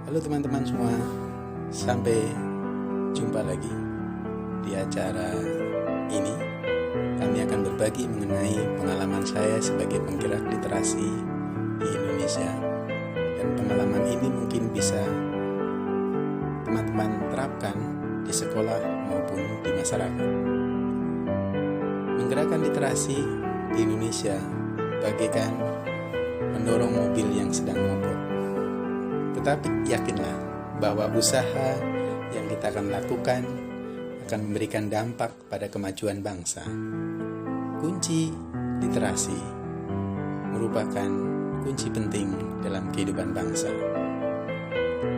Halo teman-teman semua, sampai jumpa lagi di acara ini. Kami akan berbagi mengenai pengalaman saya sebagai penggerak literasi di Indonesia. Dan pengalaman ini mungkin bisa teman-teman terapkan di sekolah maupun di masyarakat. Menggerakkan literasi di Indonesia bagaikan mendorong mobil yang sedang mogok. Tetapi yakinlah bahwa usaha yang kita akan lakukan akan memberikan dampak pada kemajuan bangsa. Kunci literasi merupakan kunci penting dalam kehidupan bangsa.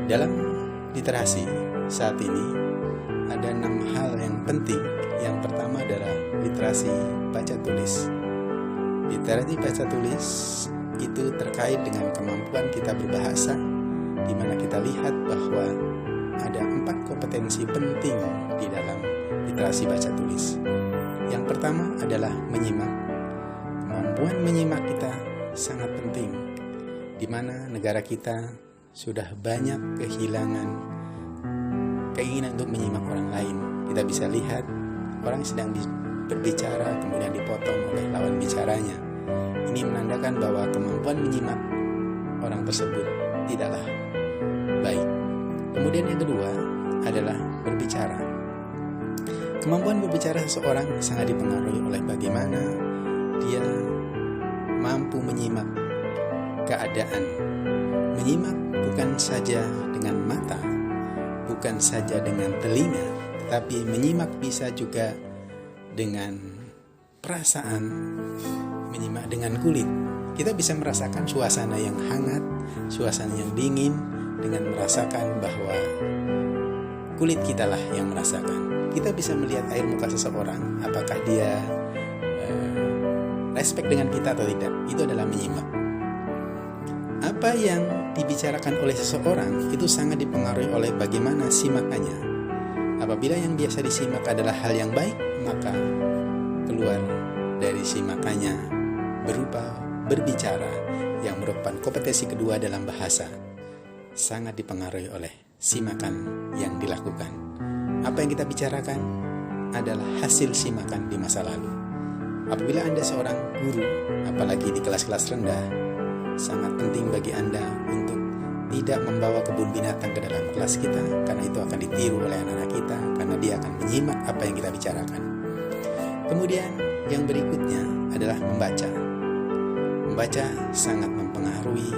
Dalam literasi saat ini ada 6 hal yang penting. Yang pertama adalah literasi baca tulis. Literasi baca tulis itu terkait dengan kemampuan kita berbahasa, di mana kita lihat bahwa ada 4 kompetensi penting di dalam literasi baca tulis. Yang pertama adalah menyimak. Kemampuan menyimak kita sangat penting, di mana negara kita sudah banyak kehilangan keinginan untuk menyimak orang lain. Kita bisa lihat orang sedang berbicara kemudian dipotong oleh lawan bicaranya. Ini menandakan bahwa kemampuan menyimak orang tersebut tidaklah baik. Kemudian yang kedua adalah berbicara. Kemampuan berbicara seseorang sangat dipengaruhi oleh bagaimana dia mampu menyimak keadaan. Menyimak bukan saja dengan mata, bukan saja dengan telinga, tetapi menyimak bisa juga dengan perasaan, menyimak dengan kulit. Kita bisa merasakan suasana yang hangat, suasana yang dingin, dengan merasakan bahwa kulit kita lah yang merasakan. Kita bisa melihat air muka seseorang, apakah dia respect dengan kita atau tidak. Itu adalah menyimak. Apa yang dibicarakan oleh seseorang itu sangat dipengaruhi oleh bagaimana simakannya. Apabila yang biasa disimak adalah hal yang baik, maka keluar dari simakannya berupa berbicara, yang merupakan kompetensi kedua dalam bahasa, sangat dipengaruhi oleh simakan yang dilakukan. Apa yang kita bicarakan adalah hasil simakan di masa lalu. Apabila Anda seorang guru, apalagi di kelas-kelas rendah, sangat penting bagi Anda untuk tidak membawa kebun binatang ke dalam kelas kita, karena itu akan ditiru oleh anak-anak kita, karena dia akan menyimak apa yang kita bicarakan. Kemudian yang berikutnya adalah membaca. Membaca sangat mempengaruhi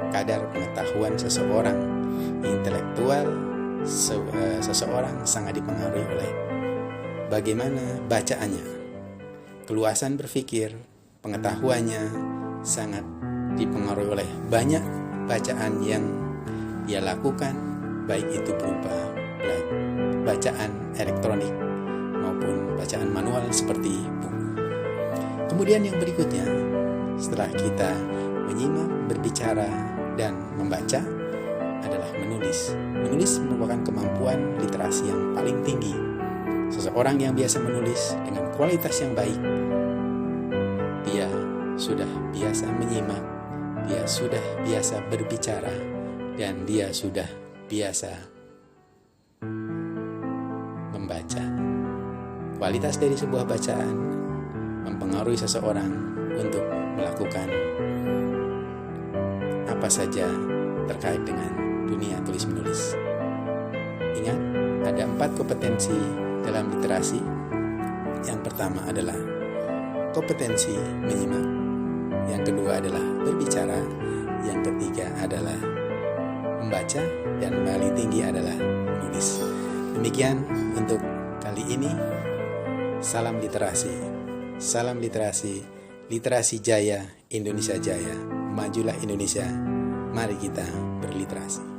kadar pengetahuan seseorang. Intelektual seseorang sangat dipengaruhi oleh bagaimana bacaannya. Keluasan berpikir, pengetahuannya sangat dipengaruhi oleh banyak bacaan yang dia lakukan, baik itu berupa bacaan elektronik maupun bacaan manual seperti buku. Kemudian yang berikutnya, setelah kita menyimak, berbicara, dan membaca, adalah menulis. Menulis merupakan kemampuan literasi yang paling tinggi. Seseorang yang biasa menulis dengan kualitas yang baik, dia sudah biasa menyimak, dia sudah biasa berbicara, dan dia sudah biasa membaca. Kualitas dari sebuah bacaan mempengaruhi seseorang untuk melakukan apa saja terkait dengan dunia tulis-menulis. Ingat, ada 4 kompetensi dalam literasi. Yang pertama adalah kompetensi menyimak. Yang kedua adalah berbicara. Yang ketiga adalah membaca. Dan paling tinggi adalah menulis. Demikian untuk kali ini. Salam literasi. Salam literasi. Literasi jaya, Indonesia jaya. Majulah Indonesia. Mari kita berliterasi.